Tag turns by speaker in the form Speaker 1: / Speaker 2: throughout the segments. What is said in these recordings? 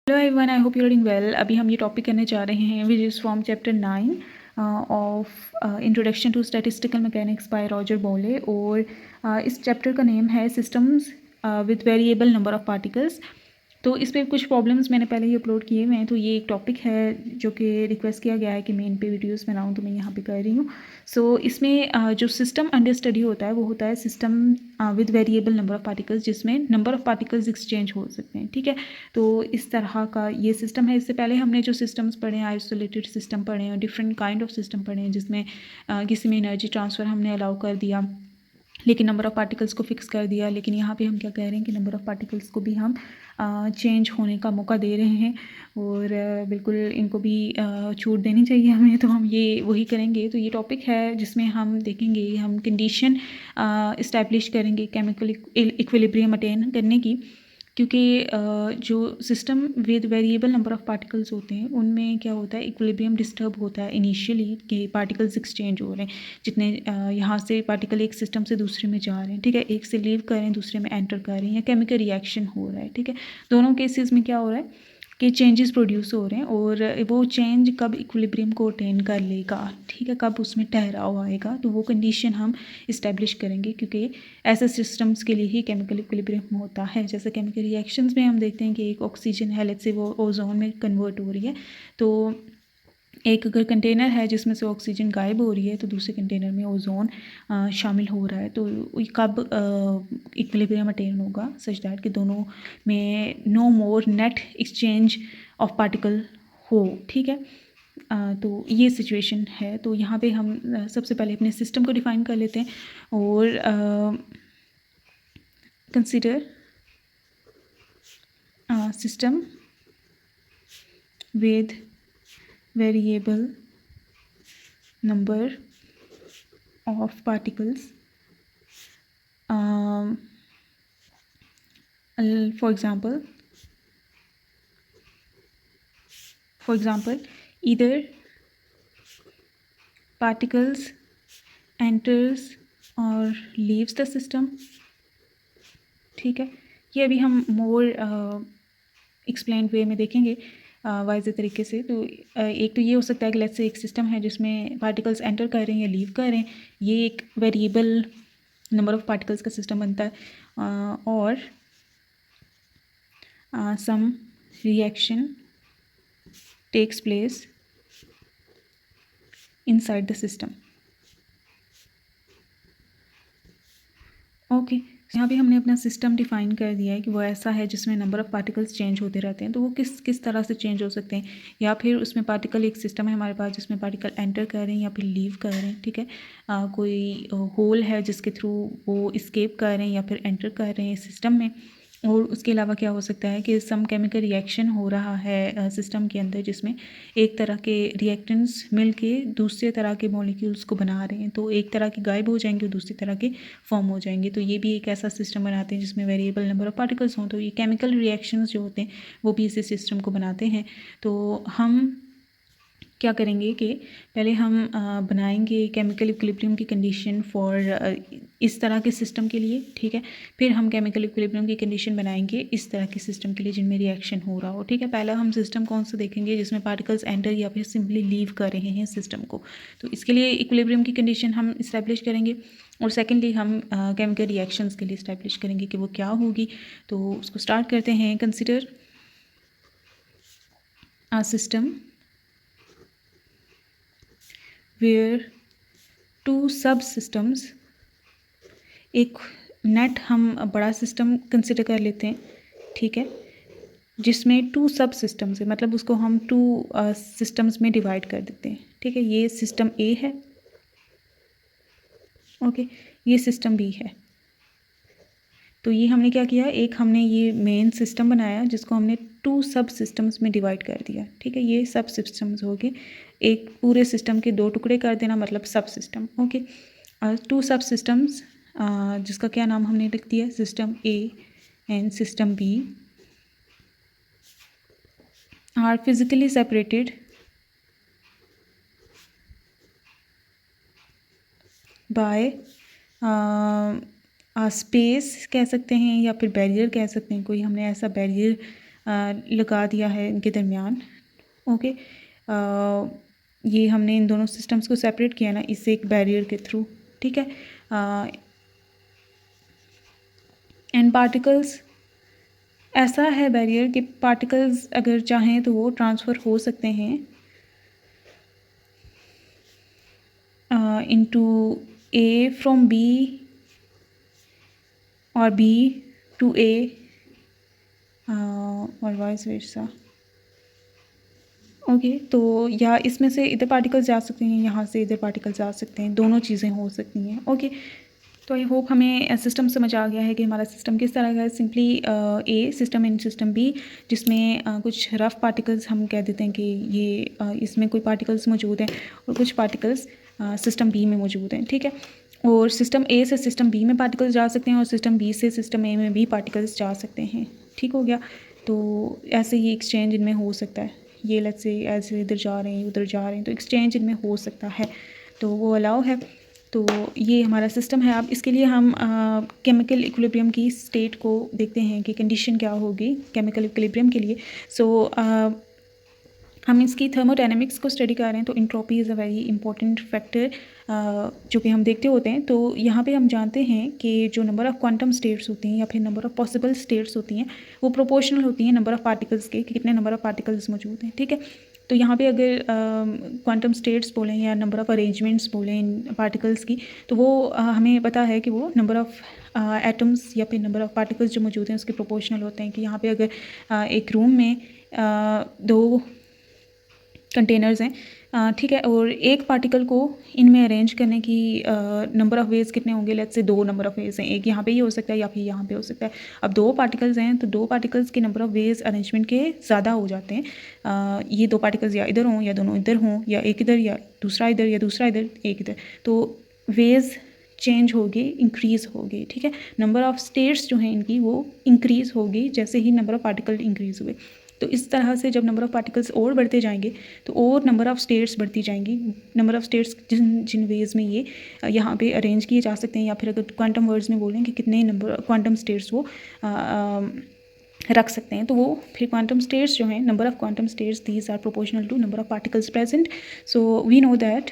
Speaker 1: Hello everyone, I hope you are doing well. अभी हम ये टॉपिक करने जा रहे हैं which is from chapter 9 of introduction to statistical mechanics by Roger Bowley. और इस चैप्टर का नेम है systems with variable number of particles. तो इस पर कुछ प्रॉब्लम्स मैंने पहले ही अपलोड किए हुए हैं, तो ये एक टॉपिक है जो कि रिक्वेस्ट किया गया है कि मैं इन पे वीडियोस बनाऊं, तो मैं यहाँ पे कर रही हूँ। सो इसमें जो सिस्टम अंडर स्टडी होता है वो होता है system with variable number of particles, जिसमें नंबर ऑफ पार्टिकल्स एक्सचेंज हो सकते हैं। ठीक है, तो इस तरह का ये सिस्टम है। इससे पहले हमने जो सिस्टम्स पढ़े हैं, आइसोलेटेड सिस्टम पढ़े हैं, डिफरेंट काइंड ऑफ सिस्टम पढ़े हैं, जिसमें किसी में एनर्जी ट्रांसफ़र हमने अलाउ कर दिया लेकिन नंबर ऑफ़ पार्टिकल्स को फिक्स कर दिया। लेकिन यहाँ पे हम क्या कह रहे हैं कि नंबर ऑफ़ पार्टिकल्स को भी हम चेंज होने का मौका दे रहे हैं और बिल्कुल इनको भी छूट देनी चाहिए हमें, तो हम ये वही करेंगे। तो ये टॉपिक है जिसमें हम देखेंगे, हम कंडीशन इस्टेब्लिश करेंगे केमिकल इक्विलिब्रियम अटेन करने की, क्योंकि जो system with variable number of particles होते हैं उनमें क्या होता है, इक्विलिब्रियम डिस्टर्ब होता है इनिशियली कि पार्टिकल्स एक्सचेंज हो रहे हैं। जितने यहाँ से पार्टिकल एक सिस्टम से दूसरे में जा रहे हैं, ठीक है, एक से लीव कर रहे हैं दूसरे में एंटर कर रहे हैं, या केमिकल रिएक्शन हो रहा है। ठीक है, दोनों केसेस में क्या हो रहा है कि चेंजेस प्रोड्यूस हो रहे हैं और वो चेंज कब इक्विलिब्रियम को अटेन कर लेगा, ठीक है, कब उसमें ठहराव आएगा, तो वो कंडीशन हम इस्टेब्लिश करेंगे, क्योंकि ऐसे सिस्टम्स के लिए ही केमिकल इक्विलिब्रियम होता है। जैसे केमिकल रिएक्शंस में हम देखते हैं कि एक ऑक्सीजन है, लेट्स से वो ओजोन में कन्वर्ट हो रही है, तो एक अगर कंटेनर है जिसमें से ऑक्सीजन गायब हो रही है तो दूसरे कंटेनर में ओजोन शामिल हो रहा है, तो कब इक्विलिब्रियम अटेन होगा, सच दैट कि दोनों में no more net exchange of particle हो। ठीक है, तो ये सिचुएशन है। तो यहाँ पे हम सबसे पहले अपने सिस्टम को डिफाइन कर लेते हैं और consider system with variable number of particles. For example, either particles enters or leaves the system. ठीक है, ये अभी हम मोर एक्सप्लेन वे में देखेंगे वाइज तरीके से। तो एक तो ये हो सकता है कि लेट्स से एक सिस्टम है जिसमें पार्टिकल्स एंटर कर रहे हैं या लीव कर रहे हैं, ये एक वेरिएबल नंबर ऑफ़ पार्टिकल्स का सिस्टम बनता है। और some reaction takes place inside the system. Okay, यहाँ पे हमने अपना सिस्टम डिफाइन कर दिया है कि वो ऐसा है जिसमें नंबर ऑफ़ पार्टिकल्स चेंज होते रहते हैं। तो वो किस तरह से चेंज हो सकते हैं, या फिर उसमें पार्टिकल, एक सिस्टम है हमारे पास जिसमें पार्टिकल एंटर कर रहे हैं या फिर लीव कर रहे हैं। ठीक है, कोई होल है जिसके थ्रू वो इस्केप कर रहे हैं या फिर एंटर कर रहे हैं सिस्टम में। और उसके अलावा क्या हो सकता है कि सम केमिकल रिएक्शन हो रहा है सिस्टम के अंदर, जिसमें एक तरह के रिएक्टेंट्स मिलके दूसरे तरह के मॉलिक्यूल्स को बना रहे हैं, तो एक तरह के गायब हो जाएंगे और दूसरी तरह के फॉर्म हो जाएंगे। तो ये भी एक ऐसा सिस्टम बनाते हैं जिसमें वेरिएबल नंबर ऑफ़ पार्टिकल्स हों। तो ये केमिकल रिएक्शंस जो होते हैं वो भी इसी सिस्टम को बनाते हैं। तो हम क्या करेंगे कि पहले हम बनाएंगे केमिकल इक्विलिब्रियम की कंडीशन फॉर इस तरह के सिस्टम के लिए। ठीक है, फिर हम केमिकल इक्विलिब्रियम की कंडीशन बनाएंगे इस तरह के सिस्टम के लिए जिनमें रिएक्शन हो रहा हो। ठीक है, पहला हम सिस्टम कौन सा देखेंगे जिसमें पार्टिकल्स एंटर या फिर सिंपली लीव कर रहे हैं सिस्टम को, तो इसके लिए इक्विलिब्रियम की कंडीशन हम इस्टेब्लिश करेंगे। और सेकेंडली हम केमिकल रिएक्शंस के लिए इस्टेब्लिश करेंगे कि वो क्या होगी। तो उसको स्टार्ट करते हैं। Consider a system where two subsystems, एक नेट हम बड़ा सिस्टम कंसिडर कर लेते हैं, ठीक है, जिसमें टू सब सिस्टम्स है, मतलब उसको हम टू सिस्टम्स में डिवाइड कर देते हैं। ठीक है, ये सिस्टम ए है, ओके, ये सिस्टम बी है। तो ये हमने क्या किया, एक हमने ये मेन सिस्टम बनाया जिसको हमने टू सब सिस्टम्स में डिवाइड कर दिया। ठीक है, ये सब सिस्टम्स हो गए, एक पूरे सिस्टम के दो टुकड़े कर देना मतलब subsystem. Okay, two subsystems जिसका क्या नाम हमने लिख दिया, system A and system B are physically separated by space कह सकते हैं या फिर बैरियर कह सकते हैं। कोई हमने ऐसा बैरियर लगा दिया है इनके दरमियान। ओके, ये हमने इन दोनों सिस्टम्स को सेपरेट किया ना इससे एक बैरियर के थ्रू, ठीक है। एंड पार्टिकल्स, ऐसा है बैरियर कि पार्टिकल्स अगर चाहें तो वो ट्रांसफ़र हो सकते हैं इनटू ए फ्रॉम बी और बी टू ए और वाइस वर्सा। ओके, तो या इसमें से इधर पार्टिकल्स जा सकते हैं, यहाँ से इधर पार्टिकल्स जा सकते हैं, दोनों चीज़ें हो सकती हैं। ओके, तो आई होप हमें सिस्टम समझ आ गया है कि हमारा सिस्टम किस तरह का है। Simply A system in system B, जिसमें कुछ रफ़ पार्टिकल्स हम कह देते हैं कि ये इसमें कोई पार्टिकल्स मौजूद हैं और कुछ पार्टिकल्स सिस्टम बी में मौजूद हैं, ठीक है। और सिस्टम ए से सिस्टम बी में पार्टिकल्स जा सकते हैं और सिस्टम बी से सिस्टम ए में भी पार्टिकल्स जा सकते हैं, ठीक हो गया। तो ऐसे ही एक्सचेंज इनमें हो सकता है। ये लेट्स से ऐसे इधर जा रहे हैं उधर जा रहे हैं, तो एक्सचेंज इनमें हो सकता है, तो वो अलाउ है। तो ये हमारा सिस्टम है। अब इसके लिए हम केमिकल इक्विलिब्रियम की स्टेट को देखते हैं कि कंडीशन क्या होगी केमिकल इक्विलिब्रियम के लिए। सो हम इसकी थर्मोडायनेमिक्स को स्टडी कर रहे हैं, तो entropy is a very important factor जो कि हम देखते होते हैं। तो यहाँ पे हम जानते हैं कि जो नंबर ऑफ़ क्वांटम स्टेट्स होती हैं या फिर नंबर ऑफ़ पॉसिबल स्टेट्स होती हैं वो प्रोपोर्शनल होती हैं नंबर ऑफ़ पार्टिकल्स के, कि कितने नंबर ऑफ़ पार्टिकल्स मौजूद हैं, ठीक है। तो यहाँ पे अगर क्वांटम स्टेट्स बोलें या नंबर ऑफ़ अरेंजमेंट्स बोलें इन पार्टिकल्स की, तो वो हमें पता है कि वो नंबर ऑफ़ एटम्स या फिर नंबर ऑफ़ पार्टिकल्स जो मौजूद हैं उसके प्रोपोर्शनल होते हैं। कि यहाँ पे अगर एक रूम में दो कंटेनर्स हैं, ठीक है, और एक पार्टिकल को इनमें अरेंज करने की नंबर ऑफ़ वेज कितने होंगे। लेट्स से दो नंबर ऑफ़ वेज हैं, एक यहाँ पे ही हो सकता है या फिर यहाँ पे हो सकता है। अब दो पार्टिकल्स हैं तो दो पार्टिकल्स के नंबर ऑफ़ वेज अरेंजमेंट के ज़्यादा हो जाते हैं। ये दो पार्टिकल्स या इधर हों या दोनों इधर हों या एक इधर या दूसरा इधर या दूसरा इधर एक इधर, तो वेज चेंज होगी, इंक्रीज़ होगी, ठीक है। नंबर ऑफ़ स्टेट्स जो हैं इनकी वो इंक्रीज़ होगी जैसे ही नंबर ऑफ़ पार्टिकल इंक्रीज़ हुए। तो इस तरह से जब नंबर ऑफ़ पार्टिकल्स और बढ़ते जाएंगे तो और नंबर ऑफ़ स्टेट्स बढ़ती जाएंगी। नंबर ऑफ़ स्टेट्स जिन जिन वेज में ये यहाँ पे अरेंज किए जा सकते हैं, या फिर अगर क्वांटम वर्ड्स में बोलें कि कितने नंबर क्वांटम स्टेट्स वो रख सकते हैं, तो वो फिर क्वांटम स्टेट्स जो हैं number of quantum states these are proportional to number of particles present. So we know that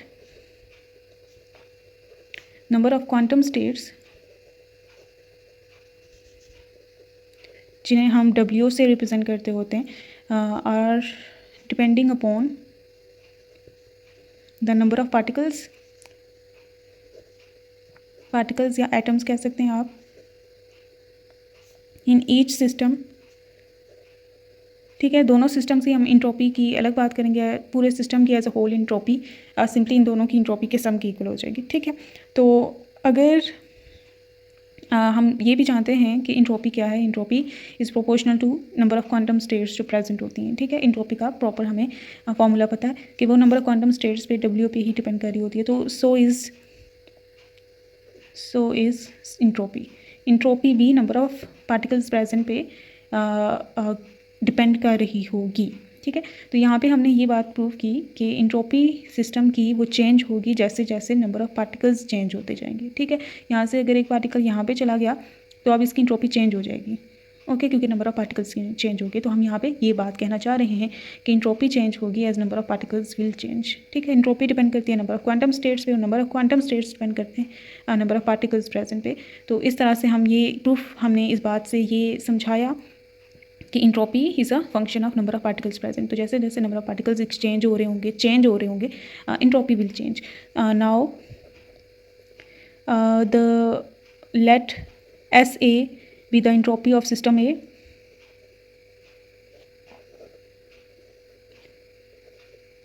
Speaker 1: number of quantum states जिन्हें हम W से रिप्रेजेंट करते होते हैं are depending upon the number of particles या atoms कह सकते हैं आप इन ईच सिस्टम, ठीक है। दोनों सिस्टम से हम इंट्रोपी की अलग बात करेंगे, पूरे सिस्टम की as a whole entropy simply इन दोनों की इंट्रोपी के सम की इक्वल हो जाएगी, ठीक है। तो अगर हम ये भी जानते हैं कि इंट्रोपी क्या है। Entropy is proportional to number of quantum states जो प्रेजेंट होती हैं, ठीक है। इंट्रोपी का प्रॉपर हमें फॉर्मूला पता है कि वो नंबर ऑफ़ क्वांटम स्टेट्स पे W पे ही डिपेंड कर रही होती है। तो सो इज़ इंट्रोपी भी नंबर ऑफ़ पार्टिकल्स प्रेजेंट पे डिपेंड कर रही होगी, ठीक है। तो यहाँ पे हमने ये बात प्रूव की कि इंट्रोपी सिस्टम की वो चेंज होगी जैसे जैसे नंबर ऑफ़ पार्टिकल्स चेंज होते जाएंगे, ठीक है। यहाँ से अगर एक पार्टिकल यहाँ पे चला गया तो अब इसकी इंट्रोपी चेंज हो जाएगी, ओके, क्योंकि नंबर ऑफ़ पार्टिकल्स चेंज हो गए। तो हम यहाँ पे ये बात कहना चाह रहे हैं कि इंट्रोपी चेंज होगी as number of particles will change, ठीक है। इंट्रोपी डिपेंड करती है नंबर ऑफ़ क्वांटम स्टेट्स पे और number of quantum states depend करते हैं नंबर ऑफ़ पार्टिकल्स प्रेजेंट पे। तो इस तरह से हम ये प्रूफ हमने इस बात से ये समझाया कि entropy is a function of number of particles present. तो जैसे जैसे नंबर ऑफ़ पार्टिकल्स एक्सचेंज हो रहे होंगे entropy will change. Now the let SA be the entropy of system A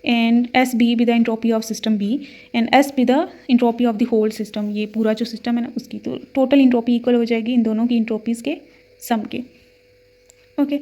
Speaker 1: and SB be the entropy of system B and S be the entropy of the whole system। ये पूरा जो system है ना उसकी तो total entropy equal हो जाएगी इन दोनों की इंट्रोपीज़ के सम के, ओके।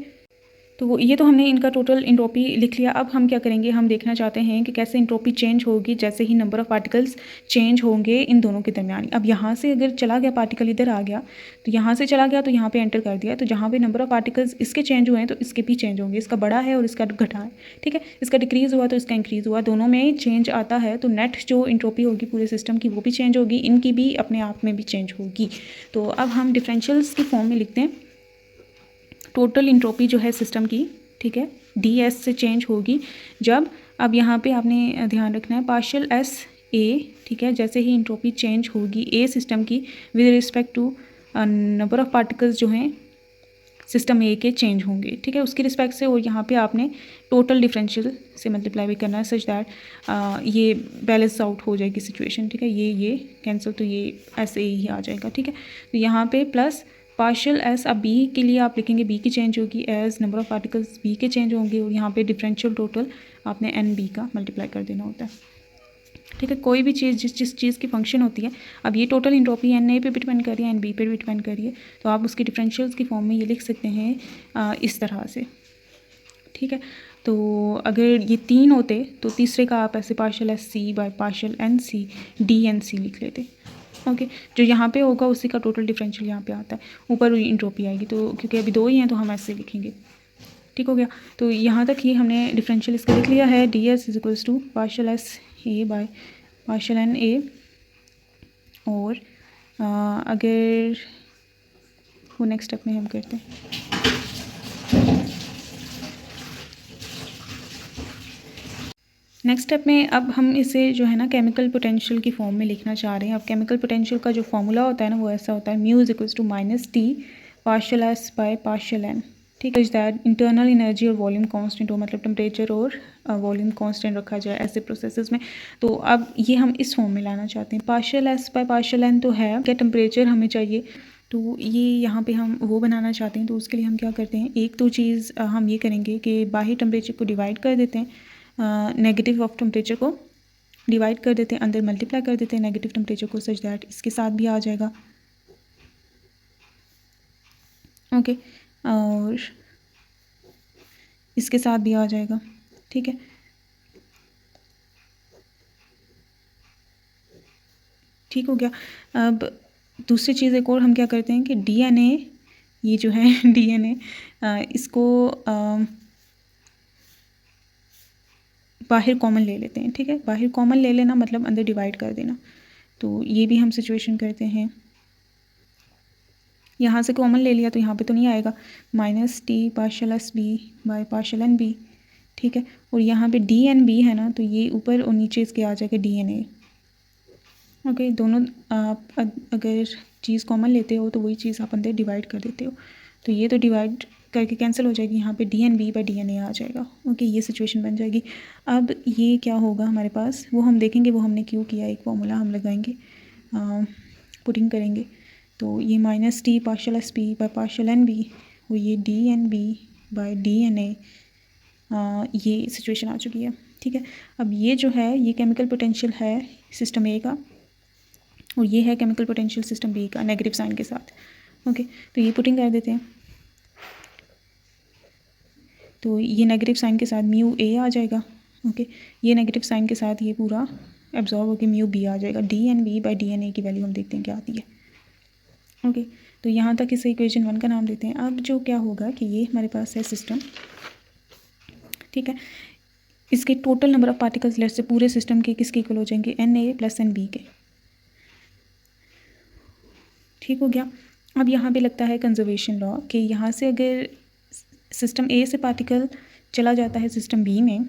Speaker 1: तो ये तो हमने इनका टोटल इंट्रोपी लिख लिया। अब हम क्या करेंगे, हम देखना चाहते हैं कि कैसे इंट्रोपी चेंज होगी जैसे ही नंबर ऑफ़ पार्टिकल्स चेंज होंगे इन दोनों के दरमियान। अब यहाँ से अगर चला गया पार्टिकल इधर आ गया तो यहाँ से चला गया तो यहाँ पे एंटर कर दिया, तो जहाँ पे नंबर ऑफ़ पार्टिकल्स इसके चेंज हुए हैं तो इसके भी चेंज होंगे। इसका बढ़ा है और इसका घटा है, ठीक है। इसका डिक्रीज़ हुआ तो इसका इंक्रीज़ हुआ, दोनों में चेंज आता है। तो नेट जो इंट्रोपी होगी पूरे सिस्टम की वो भी चेंज होगी, इनकी भी अपने आप में भी चेंज होगी। तो अब हम डिफरेंशियल्स की फॉर्म में लिखते हैं। टोटल इंट्रोपी जो है सिस्टम की, ठीक है, ds से चेंज होगी जब, अब यहाँ पे आपने ध्यान रखना है पार्शियल एस ए, ठीक है, जैसे ही इंट्रोपी चेंज होगी ए सिस्टम की with respect to number of particles जो हैं सिस्टम ए के चेंज होंगे, ठीक है, उसके रिस्पेक्ट से। और यहाँ पे आपने टोटल डिफरेंशियल से मल्टीप्लाई भी करना है सच दैट ये बैलेंस आउट हो जाएगी सिचुएशन, ठीक है, ये कैंसिल, तो ये ऐसे ही आ जाएगा, ठीक है। तो यहाँ पे प्लस पार्शियल एस, अब बी के लिए आप लिखेंगे बी की चेंज होगी as number of particles B के चेंज होंगे, और यहाँ पे डिफरेंशियल टोटल आपने एन बी का मल्टीप्लाई कर देना होता है, ठीक है। कोई भी चीज़ जिस चीज़ की फंक्शन होती है, अब ये टोटल इंट्रोपी एन ए पे भी डिपेंड कर रही है, एन बी पे भी डिपेंड कर रही है, तो आप उसकी डिफरेंशियल्स की फॉर्म में ये लिख सकते हैं इस तरह से, ठीक है। तो अगर ये 3 होते तो तीसरे का आप ऐसे partial S C by partial N C D N C लिख लेते, ओके। जो यहाँ पे होगा उसी का टोटल डिफरेंशियल यहाँ पे आता है, ऊपर इंट्रोपी आएगी, तो क्योंकि अभी 2 ही हैं तो हम ऐसे लिखेंगे, ठीक हो गया। तो यहाँ तक ही हमने डिफरेंशियल इसका लिख लिया है, D S is equals to partial S A by partial N A. और अगर वो नेक्स्ट स्टेप में हम करते हैं, नेक्स्ट स्टेप में अब हम इसे जो है ना केमिकल पोटेंशियल की फॉर्म में लिखना चाह रहे हैं। अब केमिकल पोटेंशियल का जो फॉर्मूला होता है ना वो ऐसा होता है, mu is equals to minus T partial S by partial N, ठीक है। इज दैट इंटरनल एनर्जी और वॉल्यूम कांस्टेंट हो, मतलब टेम्परेचर और वॉल्यूम कांस्टेंट रखा जाए ऐसे प्रोसेसेस में। तो अब ये हम इस फॉर्म में लाना चाहते हैं, partial S by partial N तो है, क्या टेम्परेचर हमें चाहिए, तो ये यहाँ पे हम वो बनाना चाहते हैं। तो उसके लिए हम क्या करते हैं, एक तो चीज़ हम ये करेंगे कि बाहरी टेम्परेचर को डिवाइड कर देते हैं, नेगेटिव ऑफ टेम्परेचर को डिवाइड कर देते हैं, अंदर मल्टीप्लाई कर देते हैं नेगेटिव टेम्परेचर को सच दैट इसके साथ भी आ जाएगा, ओके, और इसके साथ भी आ जाएगा, ठीक है। ठीक हो गया। अब दूसरी चीज़ एक और हम क्या करते हैं कि डीएनए, ये जो है डीएनए इसको बाहर कॉमन ले लेते हैं, ठीक है। बाहर कॉमन ले लेना मतलब अंदर डिवाइड कर देना, तो ये भी हम सिचुएशन करते हैं। यहाँ से कॉमन ले लिया तो यहाँ पे तो नहीं आएगा, minus T partial S B by partial N B, ठीक है। और यहाँ पे डी एन बी है ना, तो ये ऊपर और नीचे इसके आ जाएगा डी एन ए, ओके। दोनों आप अगर चीज़ कॉमन लेते हो तो वही चीज़ आप अंदर डिवाइड कर देते हो, तो ये तो डिवाइड करके कैंसिल हो जाएगी, यहाँ पे D N B by D N A आ जाएगा, ओके। ये सिचुएशन बन जाएगी। अब ये क्या होगा हमारे पास, वो हम देखेंगे, वो हमने क्यों किया, एक फॉर्मूला हम लगाएंगे, पुटिंग करेंगे, तो ये minus T partial S P by partial N B, और ये D N B by D N A, ये सिचुएशन आ चुकी है, ठीक है। अब ये जो है ये केमिकल पोटेंशियल है सिस्टम ए का, और ये है केमिकल पोटेंशियल सिस्टम बी का नेगेटिव साइन के साथ, ओके। तो ये पुटिंग कर देते हैं, तो ये नेगेटिव साइन के साथ म्यू ए आ जाएगा, ओके। ये नेगेटिव साइन के साथ ये पूरा एब्जॉर्ब होकर म्यू बी आ जाएगा, D N B by D N A की वैल्यू हम देखते हैं क्या आती है, ओके। तो यहाँ तक इसे इक्वेशन 1 का नाम देते हैं। अब जो क्या होगा कि ये हमारे पास है सिस्टम, ठीक है। इसके total number of particles let से पूरे सिस्टम के किसके इक्वल हो जाएंगे, N A plus N B के, ठीक हो गया। अब यहाँ पे लगता है कंजर्वेशन लॉ कि यहाँ से अगर सिस्टम ए से पार्टिकल चला जाता है सिस्टम बी में,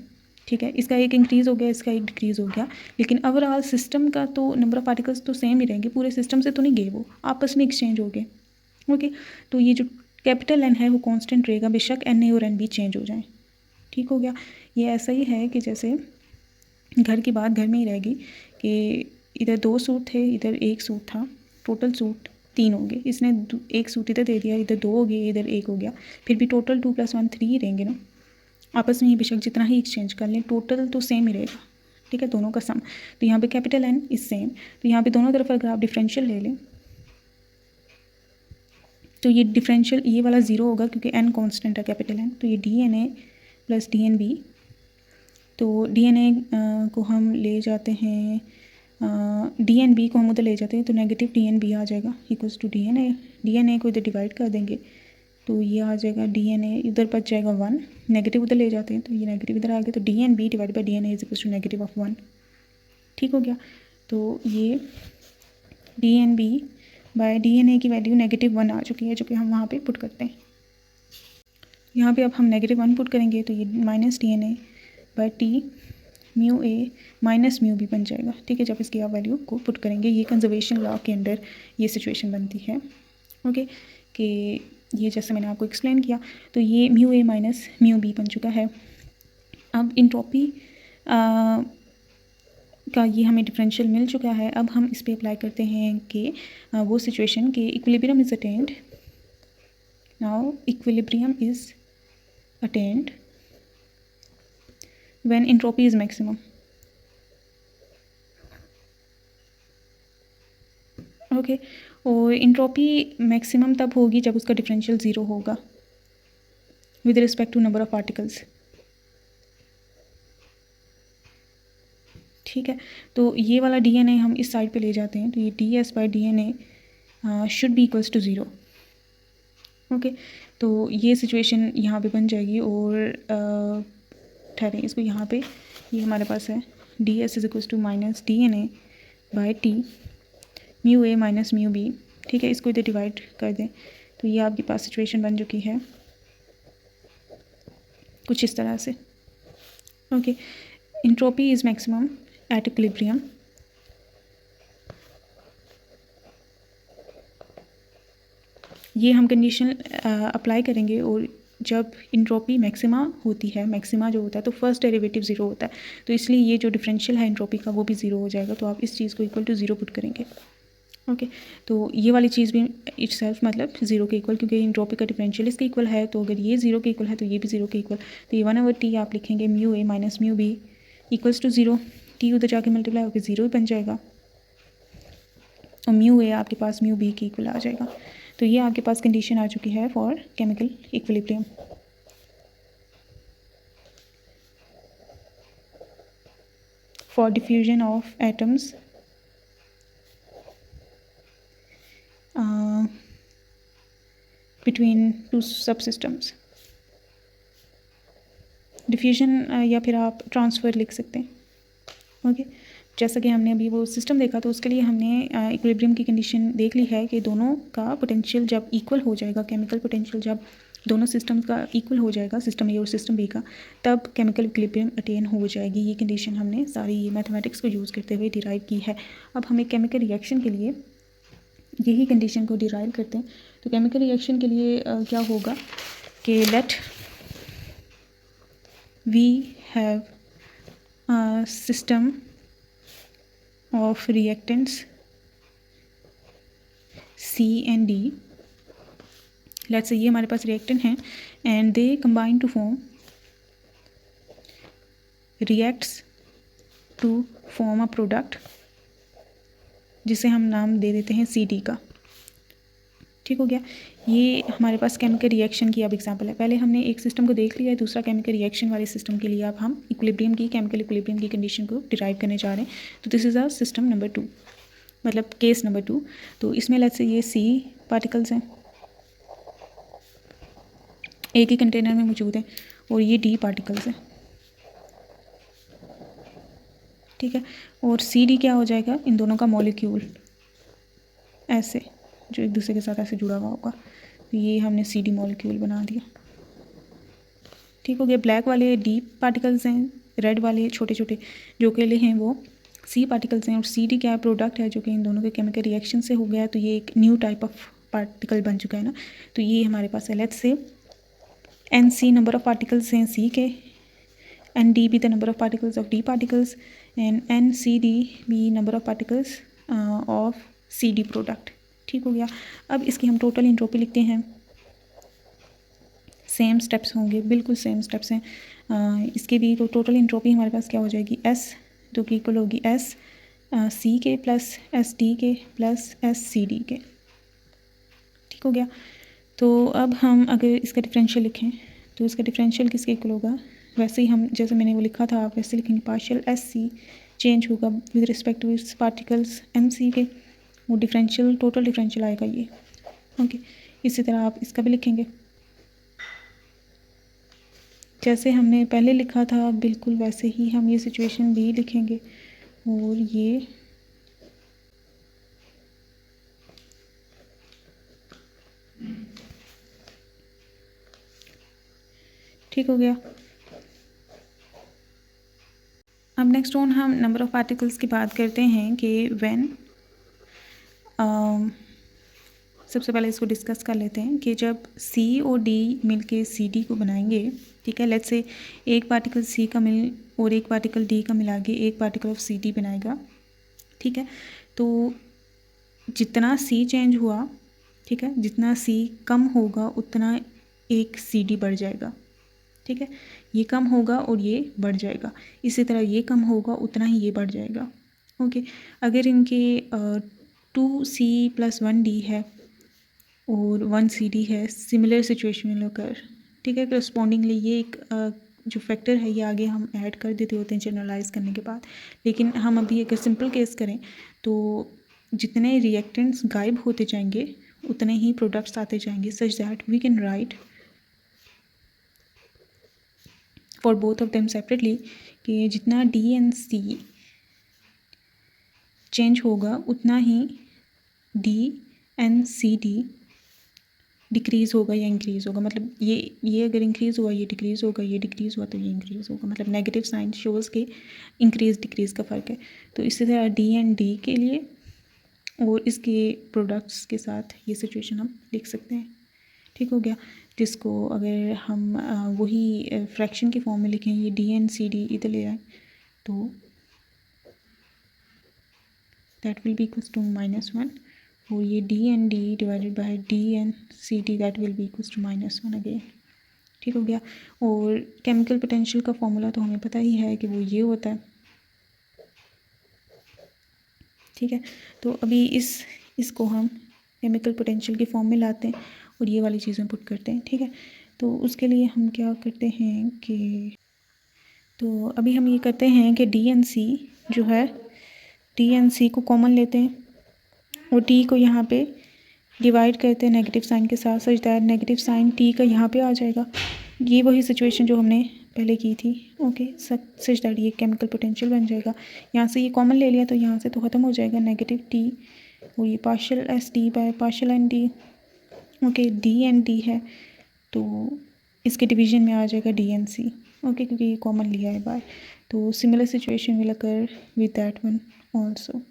Speaker 1: ठीक है, इसका एक इंक्रीज़ हो गया, इसका एक डिक्रीज़ हो गया, लेकिन ओवरऑल सिस्टम का तो नंबर ऑफ पार्टिकल्स तो सेम ही रहेंगे, पूरे सिस्टम से तो नहीं गए, वो आपस में एक्सचेंज हो गए, ओके। तो ये जो कैपिटल एन है वो कांस्टेंट रहेगा, बेशक एन ए और एन बी चेंज हो जाएं, ठीक हो गया। ये ऐसा ही है कि जैसे घर की बात घर में ही रहेगी कि इधर 2 सूट थे, इधर 1 सूट था, टोटल सूट 3 होंगे, इसने 1 सूट इधर दे दिया, इधर 2 हो गए, इधर 1 हो गया, फिर भी टोटल 2 + 1 3 ही रहेंगे ना, आपस में ही बेशक जितना ही एक्सचेंज कर लें टोटल तो सेम ही रहेगा, ठीक है, दोनों का सम। तो यहाँ पे कैपिटल एन इज सेम, तो यहाँ पे दोनों तरफ अगर आप डिफरेंशियल ले लें तो ये डिफरेंशियल ये वाला 0 होगा क्योंकि एन कॉन्स्टेंट है कैपिटल एन, तो ये D N A plus D N B, तो डी एन ए को हम ले जाते हैं, डी एन बी को हम उधर ले जाते हैं, तो नेगेटिव डी एन बी आ जाएगा equals to D N A को इधर डिवाइड कर देंगे, तो ये आ जाएगा डी एन ए, इधर बच जाएगा 1, नेगेटिव उधर ले जाते हैं तो ये नेगेटिव इधर आ गया, तो D N B divide by D N A is equals to negative of 1, ठीक हो गया। तो ये D N B by D N A की वैल्यू -1 आ चुकी है, जो कि हम वहाँ पे पुट करते हैं। यहाँ पे अब हम -1 पुट करेंगे तो ये minus DNA by T mu A minus mu B बन जाएगा। ठीक है, जब इसकी आप वैल्यू को पुट करेंगे, ये कंजर्वेशन लॉ के अंडर ये सिचुएशन बनती है। ओके, कि ये जैसे मैंने आपको एक्सप्लेन किया, तो ये mu A minus mu B बन चुका है। अब इंट्रोपी का ये हमें डिफरेंशियल मिल चुका है। अब हम इस पर अप्लाई करते हैं कि वो सिचुएशन कि equilibrium is attend. Now equilibrium is attend when entropy is maximum. Okay, और एंट्रोपी मैक्सिमम तब होगी जब उसका डिफरेंशियल 0 होगा with respect to number of particles. ठीक है, तो ये वाला DNA हम इस साइड पे ले जाते हैं, तो ये DS/DNA should be equals to 0। Okay, तो ये सिचुएशन यहाँ पे बन जाएगी। और ठहरें, इसको यहाँ पे ये हमारे पास है DS is equals to minus DNA by T mu A minus mu B. ठीक है, इसको इधर डिवाइड कर दें तो ये आपके पास सिचुएशन बन चुकी है कुछ इस तरह से। Okay, entropy is maximum at equilibrium ये हम कंडीशन अप्लाई करेंगे। और जब एंट्रोपी मैक्सिमा होती है, मैक्सिमा जो होता है तो फर्स्ट डेरिवेटिव 0 होता है, तो इसलिए ये जो डिफरेंशियल है एंट्रोपी का वो भी 0 हो जाएगा। तो आप इस चीज़ को इक्वल टू 0 पुट करेंगे। ओके, तो ये वाली चीज़ भी इटसेल्फ मतलब 0 के इक्वल, क्योंकि एंट्रोपी का डिफरेंशियल इसके इक्वल है, तो अगर ये 0 के इक्वल है तो ये भी 0 के इक्वल। तो ये 1/T आप लिखेंगे mu A minus mu B equals to 0। T उधर जाके मल्टीप्लाई होकर 0 ही बन जाएगा और म्यू ए आपके पास म्यू बी के इक्वल आ जाएगा। तो ये आपके पास कंडीशन आ चुकी है for chemical equilibrium. For diffusion of atoms between two subsystems. Diffusion या फिर आप ट्रांसफ़र लिख सकते हैं। ओके, जैसा कि हमने अभी वो सिस्टम देखा, तो उसके लिए हमने इक्विलिब्रियम की कंडीशन देख ली है कि दोनों का पोटेंशियल जब इक्वल हो जाएगा, केमिकल पोटेंशियल जब दोनों सिस्टम का इक्वल हो जाएगा, सिस्टम ए और सिस्टम बी का, तब केमिकल इक्विलिब्रियम अटेन हो जाएगी। ये कंडीशन हमने सारी ये मैथमेटिक्स को यूज़ करते हुए डिराइव की है। अब हमें केमिकल रिएक्शन के लिए यही कंडीशन को डिराइव करते हैं। तो केमिकल रिएक्शन के लिए क्या होगा कि let we have system of reactants C and D. Let's say ये हमारे पास reactant हैं and they combine to form reacts to form a product जिसे हम नाम दे देते हैं CD का। ठीक हो गया, ये हमारे पास केमिकल रिएक्शन की अब एग्जांपल है। पहले हमने एक सिस्टम को देख लिया है, दूसरा केमिकल रिएक्शन वाले सिस्टम के लिए अब हम इक्विलिब्रियम की केमिकल इक्विलिब्रियम की कंडीशन को डिराइव करने जा रहे हैं। तो this is a system number 2, मतलब केस नंबर 2। तो इसमें लेट्स से ये C पार्टिकल्स हैं, एक ही कंटेनर में मौजूद हैं, और ये D पार्टिकल्स हैं। ठीक है, और CD क्या हो जाएगा, इन दोनों का मॉलिक्यूल ऐसे जो एक दूसरे के साथ ऐसे जुड़ा हुआ होगा, तो ये हमने CD मॉलिक्यूल बना दिया। ठीक हो गया, ब्लैक वाले D पार्टिकल्स हैं, रेड वाले छोटे छोटे जो केले हैं वो C पार्टिकल्स हैं, और CD क्या है, प्रोडक्ट है जो कि इन दोनों के केमिकल रिएक्शन से हो गया है। तो ये एक न्यू टाइप ऑफ पार्टिकल बन चुका है ना। तो ये हमारे पास है, let's say NC number of particles हैं C के, ND भी the number of particles of D particles, and NCD भी number of particles of CD product. ठीक हो गया, अब इसकी हम टोटल एंट्रोपी लिखते हैं। सेम स्टेप्स होंगे, बिल्कुल सेम स्टेप्स हैं। इसके भी तो टोटल एंट्रोपी हमारे पास क्या हो जाएगी, S जो कि इक्वल होगी S C के प्लस SD के प्लस SCD के। ठीक हो गया, तो अब हम अगर इसका डिफरेंशियल लिखें तो इसका डिफरेंशियल किसके इक्वल होगा, वैसे ही हम जैसे मैंने वो लिखा था आप वैसे लिखेंगे, पार्शियल SC चेंज होगा with respect to its particles MC के, वो डिफरेंशियल टोटल डिफरेंशियल आएगा ये। ओके, इसी तरह आप इसका भी लिखेंगे जैसे हमने पहले लिखा था, बिल्कुल वैसे ही हम ये सिचुएशन भी लिखेंगे। और ये ठीक हो गया। अब नेक्स्ट ऑन हम नंबर ऑफ़ पार्टिकल्स की बात करते हैं कि व्हेन सबसे पहले इसको डिस्कस कर लेते हैं कि जब C और D मिलके CD को बनाएंगे, ठीक है, लेट्स से एक पार्टिकल C का मिल और एक पार्टिकल D का मिला के एक पार्टिकल ऑफ CD बनाएगा, ठीक है। तो जितना C चेंज हुआ, ठीक है, जितना C कम होगा उतना एक CD बढ़ जाएगा, ठीक है, ये कम होगा और ये बढ़ जाएगा। इसी तरह ये कम होगा उतना ही ये बढ़ जाएगा। ओके, अगर इनके 2C+1D है और 1CD है, सिमिलर सिचुएशन में होकर, ठीक है, करस्पॉन्डिंगली ये एक जो फैक्टर है ये आगे हम ऐड कर देते होते हैं जनरलाइज करने के बाद। लेकिन हम अभी अगर सिंपल केस करें तो जितने रिएक्टेंट्स गायब होते जाएंगे उतने ही प्रोडक्ट्स आते जाएंगे, such that we can write for both of them separately कि जितना D एंड C चेंज होगा उतना ही D एंड CD डिक्रीज़ होगा या इंक्रीज़ होगा। मतलब ये अगर इंक्रीज़ हुआ ये डिक्रीज़ होगा, ये डिक्रीज़ हुआ तो ये इंक्रीज़ होगा। मतलब नेगेटिव साइन शोज़ के इंक्रीज़ डिक्रीज़ का फ़र्क है। तो इसी तरह D एंड D के लिए और इसके प्रोडक्ट्स के साथ ये सिचुएशन हम लिख सकते हैं, ठीक हो गया। जिसको अगर हम वही फ्रैक्शन के फॉर्म में लिखें, ये D एंड CD इधर ले आए तो that will be equals to -1 और ये D and D divided by D and CD that will be equals to -1 again, ठीक हो गया। और केमिकल पोटेंशियल का फॉर्मूला तो हमें पता ही है कि वो ये होता है, ठीक है। तो अभी इसको हम केमिकल पोटेंशियल के फॉर्म में लाते हैं और ये वाली चीज़ें पुट करते हैं, ठीक है। तो उसके लिए हम क्या करते हैं कि तो अभी हम ये करते हैं कि D एंड C जो है, D एंड C को कॉमन लेते हैं और T को यहाँ पे डिवाइड करते हैं नेगेटिव साइन के साथ, such that negative sign T का यहाँ पे आ जाएगा। ये वही सिचुएशन जो हमने पहले की थी, ओके, सच दैट ये केमिकल पोटेंशियल बन जाएगा। यहाँ से ये कॉमन ले लिया तो यहाँ से तो ख़त्म हो जाएगा नेगेटिव T और ये partial SD by partial ND, okay. D and D है तो इसके डिवीजन में आ जाएगा D एंड C, ओके, क्योंकि ये कॉमन लिया है बाय। तो similar situation will occur with that one also.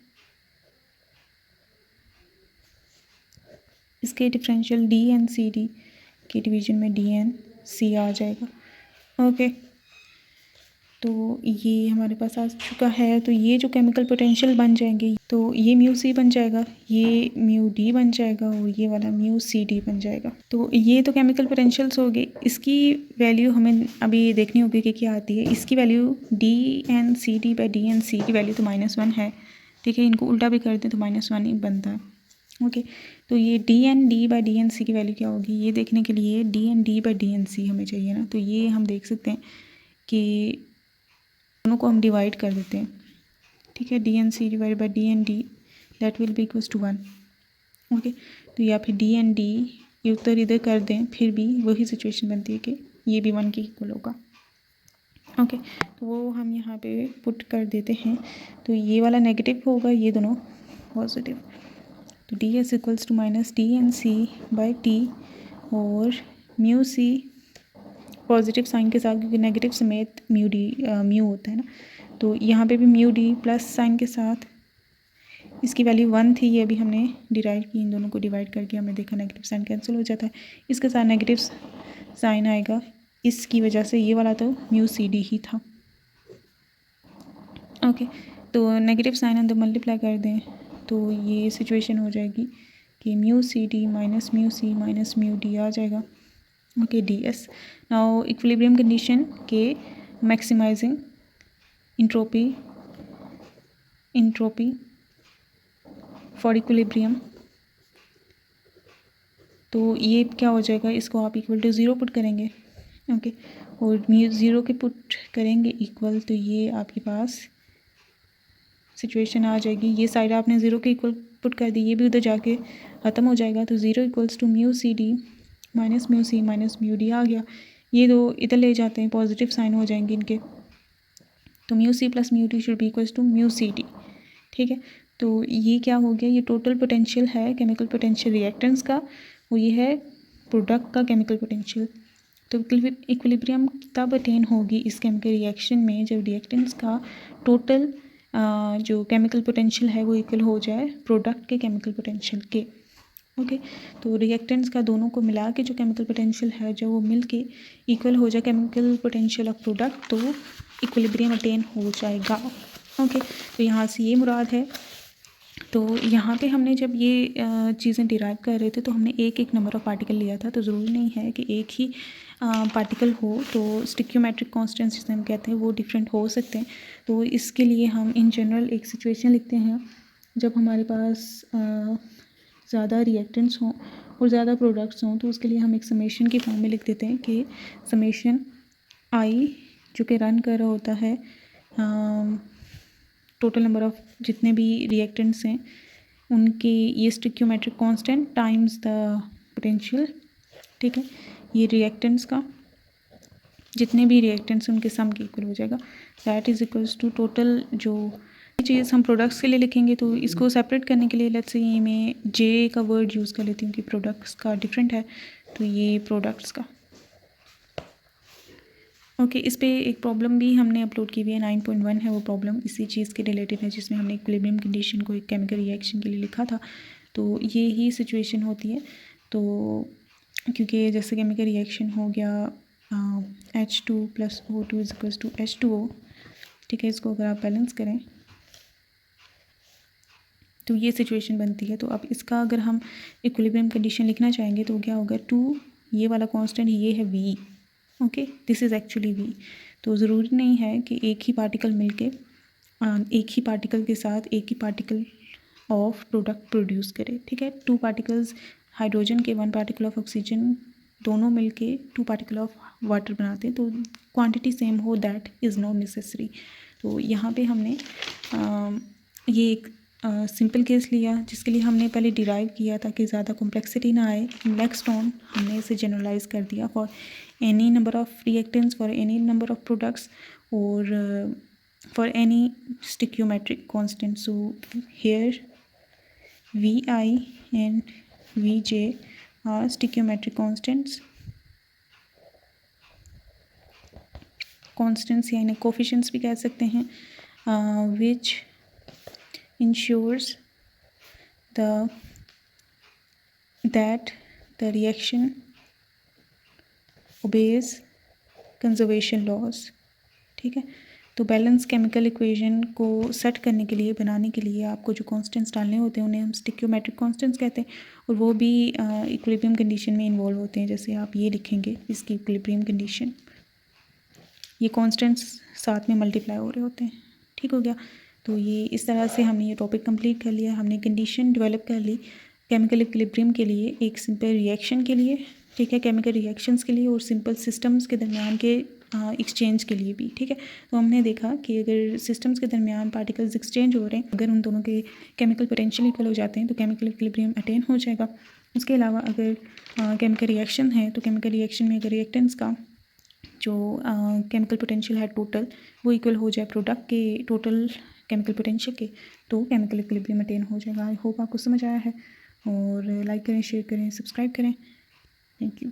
Speaker 1: इसके डिफरेंशियल D एंड CD के डिवीजन में D एंड C आ जाएगा, ओके। तो ये हमारे पास आ चुका है। तो ये जो केमिकल पोटेंशियल बन जाएंगे तो ये μC बन जाएगा, ये μD बन जाएगा और ये वाला μCD बन जाएगा। तो ये तो केमिकल पोटेंशियल्स हो गए। इसकी वैल्यू हमें अभी देखनी होगी कि क्या आती है। इसकी value D and CD by D and C की वैल्यू तो -1 है, ठीक है। इनको उल्टा भी कर दें तो -1 ही बनता है, ओके। तो ये D and D by D and C की वैल्यू क्या होगी ये देखने के लिए D and D by D and C हमें चाहिए ना। तो ये हम देख सकते हैं कि दोनों को हम डिवाइड कर देते हैं, ठीक है। D and C divide by D and D that will be equals to 1, okay. तो या फिर D एंड D ये उत्तर इधर कर दें फिर भी वही सिचुएशन बनती है कि ये भी 1 के इक्वल होगा, ओके। तो वो हम यहाँ पे पुट कर देते हैं। तो ये वाला नेगेटिव होगा, ये दोनों पॉजिटिव। तो D is equals to -D and C by T और μC पॉजिटिव साइन के साथ, क्योंकि नेगेटिव समेत म्यू होता है ना। तो यहाँ पे भी μD प्लस साइन के साथ, इसकी वैल्यू 1 थी, ये अभी हमने डिराइव की, इन दोनों को डिवाइड करके हमने देखा नेगेटिव साइन कैंसिल हो जाता है, इसके साथ नेगेटिव साइन आएगा, इसकी वजह से ये वाला तो μCD ही था, ओके। तो नेगेटिव साइन अंदर मल्टीप्लाई कर दें तो ये सिचुएशन हो जाएगी कि μCD minus μC minus μD आ जाएगा, okay. DS now equilibrium condition के मैक्सिमाइजिंग इंट्रोपी फॉर इक्विलिब्रियम। तो ये क्या हो जाएगा, इसको आप इक्वल टू 0 पुट करेंगे, ओके। और μ0 के पुट करेंगे इक्वल, तो ये आपके पास सिचुएशन आ जाएगी। ये साइड आपने 0 के इक्वल पुट कर दी, ये भी उधर जाके ख़त्म हो जाएगा। तो 0 equals to μCD minus μC minus μD आ गया। ये दो इधर ले जाते हैं, पॉजिटिव साइन हो जाएंगे इनके। तो μC plus μD should be equals to μCD, ठीक है। तो ये क्या हो गया, ये टोटल पोटेंशियल है केमिकल पोटेंशियल रिएक्टेंट्स का, वो ये है प्रोडक्ट का केमिकल पोटेंशियल। तो इक्विलिब्रियम तब अटेन होगी इस केमिकल रिएक्शन में जब रिएक्टेंट्स का टोटल जो केमिकल पोटेंशियल है वो इक्वल हो जाए प्रोडक्ट के केमिकल पोटेंशियल के। ओके, तो रिएक्टेंट्स का दोनों को मिला के जो केमिकल पोटेंशियल है जब वो मिल के इक्वल हो जाए केमिकल पोटेंशियल ऑफ प्रोडक्ट तो इक्विलिब्रियम अटेन हो जाएगा। ओके, तो यहाँ से ये मुराद है। तो यहाँ पे हमने जब ये चीज़ें डिराइव कर रहे थे तो हमने एक एक नंबर ऑफ़ पार्टिकल लिया था, तो ज़रूरी नहीं है कि एक ही पार्टिकल हो, तो स्टिक्योमेट्रिक कांस्टेंट्स जिसे हम कहते हैं वो डिफरेंट हो सकते हैं। तो इसके लिए हम इन जनरल एक सिचुएशन लिखते हैं जब हमारे पास ज़्यादा रिएक्टेंट्स हों और ज़्यादा प्रोडक्ट्स हों, तो उसके लिए हम एक समेशन की फॉर्म में लिख देते हैं कि समेशन आई जो कि रन कर रहा होता है टोटल नंबर ऑफ़ जितने भी रिएक्टेंट्स हैं उनके ये स्टिक्योमेट्रिक कांस्टेंट टाइम्स द पोटेंशियल। ठीक है, ये रिएक्टेंट्स का जितने भी रिएक्टेंट्स उनके सम के इक्वल हो जाएगा। That is equals to total जो चीज़ हम प्रोडक्ट्स के लिए लिखेंगे तो इसको सेपरेट करने के लिए लेट्स से ये मैं जे का वर्ड यूज़ कर लेती हूँ कि प्रोडक्ट्स का डिफरेंट है, तो ये प्रोडक्ट्स का। ओके, इस पे एक प्रॉब्लम भी हमने अपलोड की हुई है, 9.1 है वो प्रॉब्लम, इसी चीज़ के रिलेटेड है जिसमें हमने इक्विलिब्रियम कंडीशन को एक केमिकल रिएक्शन के लिए लिखा था। तो ये ही सिचुएशन होती है। तो क्योंकि जैसे केमिकल रिएक्शन हो गया H2 + O2 = H2O, ठीक है, इसको अगर आप बैलेंस करें तो ये सिचुएशन बनती है। तो अब इसका अगर हम इक्विलिब्रियम कंडीशन लिखना चाहेंगे तो क्या होगा, 2 ये वाला कांस्टेंट ये है V। Okay, this is actually V। तो ज़रूरी नहीं है कि एक ही पार्टिकल मिलके एक ही पार्टिकल के साथ एक ही पार्टिकल ऑफ प्रोडक्ट प्रोड्यूस करे। ठीक है, 2 पार्टिकल्स हाइड्रोजन के 1 पार्टिकल ऑफ ऑक्सीजन दोनों मिलके 2 पार्टिकल ऑफ वाटर बनाते हैं, तो क्वांटिटी सेम हो दैट इज़ नॉट नेसेसरी। तो यहाँ पे हमने ये एक सिंपल केस लिया जिसके लिए हमने पहले डिराइव किया ताकि ज़्यादा कॉम्प्लेक्सिटी ना आए। नेक्स्ट ऑन हमने इसे जनरलाइज कर दिया for any number of reactants, for any number of products और for any stoichiometric constant. So here Vi and Vj are stoichiometric constants या इन्हें कोफिशिएंट्स भी कह सकते हैं, which ensures that the reaction obeys conservation laws। ठीक है, तो बैलेंस केमिकल इक्वेशन को सेट करने के लिए, बनाने के लिए आपको जो कांस्टेंट्स डालने होते हैं उन्हें हम स्टिक्योमेट्रिक कांस्टेंट्स कहते हैं, और वो भी इक्विलिब्रियम कंडीशन में इन्वॉल्व होते हैं। जैसे आप ये लिखेंगे इसकी इक्विलिब्रियम कंडीशन, ये कांस्टेंट्स साथ में मल्टीप्लाई हो रहे होते हैं। ठीक हो गया, तो ये इस तरह से हमने ये टॉपिक कंप्लीट कर लिया। हमने कंडीशन डेवलप कर ली केमिकल इक्विलिब्रियम के लिए, एक सिंपल रिएक्शन के लिए, ठीक है, केमिकल रिएक्शंस के लिए, और सिंपल सिस्टम्स के दरमियान के एक्सचेंज के लिए भी। ठीक है, तो हमने देखा कि अगर सिस्टम्स के दरमियान पार्टिकल्स एक्सचेंज हो रहे हैं, अगर उन दोनों के केमिकल पोटेंशियल इक्वल हो जाते हैं तो केमिकल इक्विलिब्रियम अटेन हो जाएगा। उसके अलावा अगर केमिकल रिएक्शन है तो केमिकल रिएक्शन में अगर रिएक्टेंट्स का जो केमिकल पोटेंशियल है टोटल वो इक्वल हो जाए प्रोडक्ट के टोटल केमिकल पोटेंशियल के, तो केमिकल इक्विलिब्रियम अटेन हो जाएगा। आई होप आपको समझ आया है, और लाइक करें, शेयर करें, सब्सक्राइब करें। Thank you.